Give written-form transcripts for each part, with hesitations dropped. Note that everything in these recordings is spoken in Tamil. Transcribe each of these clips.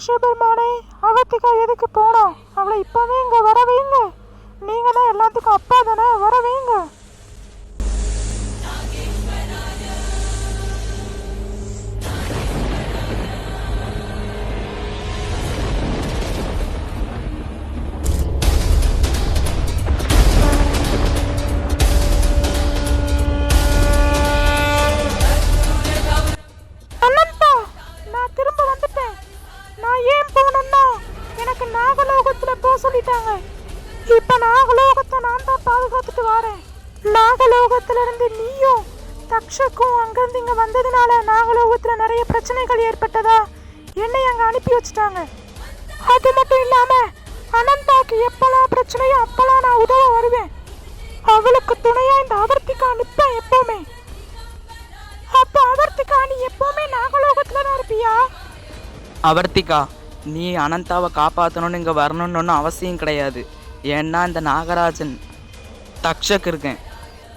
சிவபெருமானே, அவத்திகா எதுக்கு போனோம்? அவளை இப்பவே இங்க வர வைங்க. நீங்க தான் எல்லாத்துக்கும் அப்பா தானே, வர வைங்க. சொல்லிட்டாங்க. இப்ப நாகலோகத்தை நான் தான் பாதுகாத்துட்டு வரேன். நாகலோகத்துல இருந்து நீயும் தக்ஷக்கும் அங்கிருந்து இங்க வந்ததுனால நாகலோகத்துல நிறைய பிரச்சனைகள் ஏற்பட்டதா என்னை அங்க அனுப்பி வச்சுட்டாங்க. அது மட்டும் இல்லாம அனந்தாக்கு எப்பெல்லாம் பிரச்சனையோ அப்பெல்லாம் நான் உதவ வருவேன். அவளுக்கு துணையா இந்த அவர்த்திகா நிற்பேன் எப்பவுமே. அப்ப அவர்த்திகா, நீ எப்பவுமே நாகலோகத்துல தான் இருப்பியா? அவர்த்திகா, நீ அனந்தாவை காப்பாற்றணும்னு இங்கே வரணும்னு ஒன்றும் அவசியம் கிடையாது. ஏன்னா இந்த நாகராஜன் தக்ஷக் இருக்கேன்.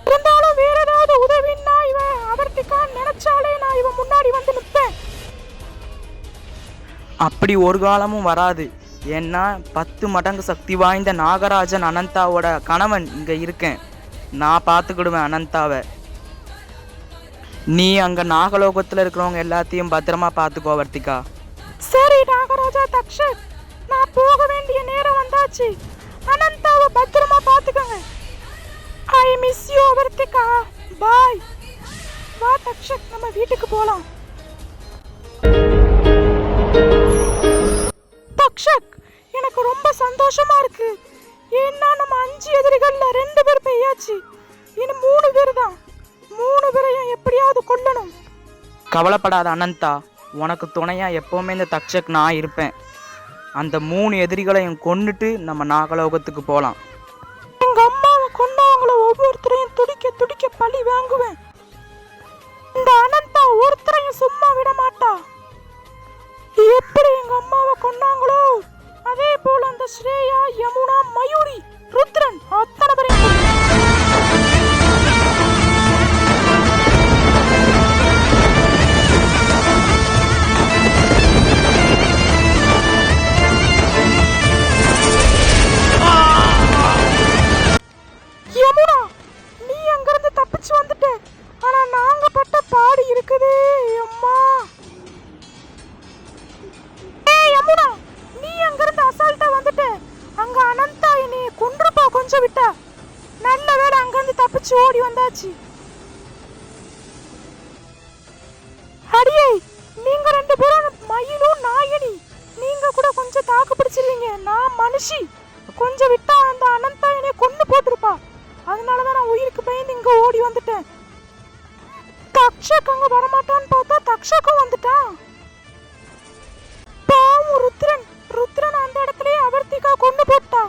இருந்தாலும் வேற ஏதாவது உதவின்னா இவன் அவர்த்திகா நினைச்சாலே நான் இவன் முன்னாடி வந்து நிற்பேன். அப்படி ஒரு காலமும் வராது. ஏன்னா 10 மடங்கு சக்தி வாய்ந்த நாகராஜன் அனந்தாவோட கணவன் இங்கே இருக்கேன். நான் பார்த்துக்கிடுவேன் அனந்தாவை. நீ அங்கே நாகலோகத்தில் இருக்கிறவங்க எல்லாத்தையும் பத்திரமா பார்த்துக்கோ அவர்த்திகா. சரி நாகராஜா தக்ஷக், நான் போக வேண்டிய நேரம் வந்தாச்சு. அனந்தாவை பத்திரமா பாத்துக்கங்க. I miss you Avarthika. Bye. வா தக்ஷக், நம்ம வீட்டுக்கு போலாம். தக்ஷக், எனக்கு ரொம்ப சந்தோஷமா இருக்கு. ஏன்னா நம்ம 5 எதிரிகள்ல 2 பேர் பெய்யாச்சு. இன்னும் 3 பேர் தான். 3 பேரையும் எப்படியாவது கொல்லணும். கவலைப்படாத அனந்தா, உனக்கு துணையா எப்பவுமே இந்த தக்ஷக் நான் இருப்பேன். அந்த 3 எதிரிகளையும் கொன்னுட்டு நம்ம நாகலோகத்துக்கு போகலாம். எங்க அம்மாவை கொன்னவங்கள ஒவ்வொருத்தரையும் துடிக்க துடிக்க பழி வாங்குவேன். இந்த அனந்தா ஒருத்தரையும் சும்மா விட மாட்டா. எப்படி எங்க அம்மாவை கொன்னாங்களோ அதே போல அந்த ஸ்ரேயா, யமுனா, மயூரி, ருத்ரன் அத்தனை பேரையும் ஓடி வந்தாச்சு. அடியே, நீங்க 2 பேரும் மயிலும் நாயினி, நீங்க கூட கொஞ்சம் தாக்கு பிடிச்சிருவீங்க. நான் மனுஷி, கொஞ்சம் விட்டா அந்த அனந்தா என்னை கொண்டு போட்டிருப்பா. அதனாலதான் நான் உயிருக்கு பயந்து இங்க ஓடி வந்துட்டேன். தக்ஷக் அங்க வரமாட்டான்னு பார்த்தா தக்ஷக்கும் வந்துட்டான். பாவம் ருத்ரன். ருத்ரன் அந்த இடத்துலயே அவர்த்திகா கொண்டு போட்டா.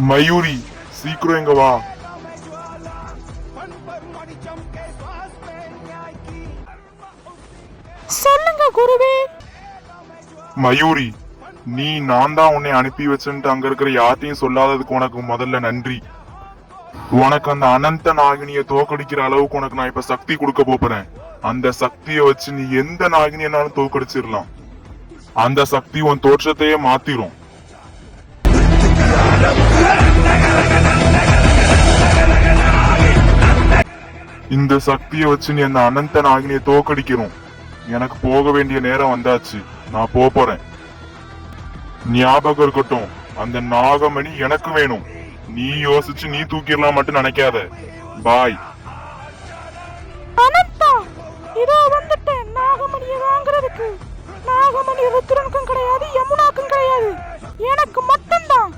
மயூரி, சீக்கிரம் எங்க வா. சொல்லுங்க குருவே. மயூரி, நீ நான் தான் உன்னை அனுப்பி வச்சுட்டு அங்க இருக்கிற யார்த்தையும் சொல்லாததுக்கு உனக்கு முதல்ல நன்றி. உனக்கு அந்த அனந்த நாகினிய தோக்கடிக்கிற அளவுக்கு உனக்கு நான் இப்ப சக்தி கொடுக்க போறேன். அந்த சக்தியை வச்சு நீ எந்த நாகினியனாலும் தோக்கடிச்சிடலாம். அந்த சக்தி உன் தோற்றத்தையே மாத்திரும். இந்த சக்தியை வச்சு நீ அந்த அனந்த நாகினியை தோக்கடிக்கிறோம். எனக்கு போக வேண்டிய நேரம் வந்தாச்சு. நான் போறேன். ஞாபகம் இருக்கட்டும், அந்த நாகமணி எனக்கு வேணும். நீ யோசிச்சு நீ தூக்கிடலாம் மட்டும் நினைக்காத. பாய். அனந்தா, இதோ வந்துட்டேன் நாகமணியை வாங்குறதுக்கு. நாகமணி ருத்ரனுக்கும் கிடையாது, யமுனாக்கும் கிடையாது, எனக்கு மட்டும்தான்.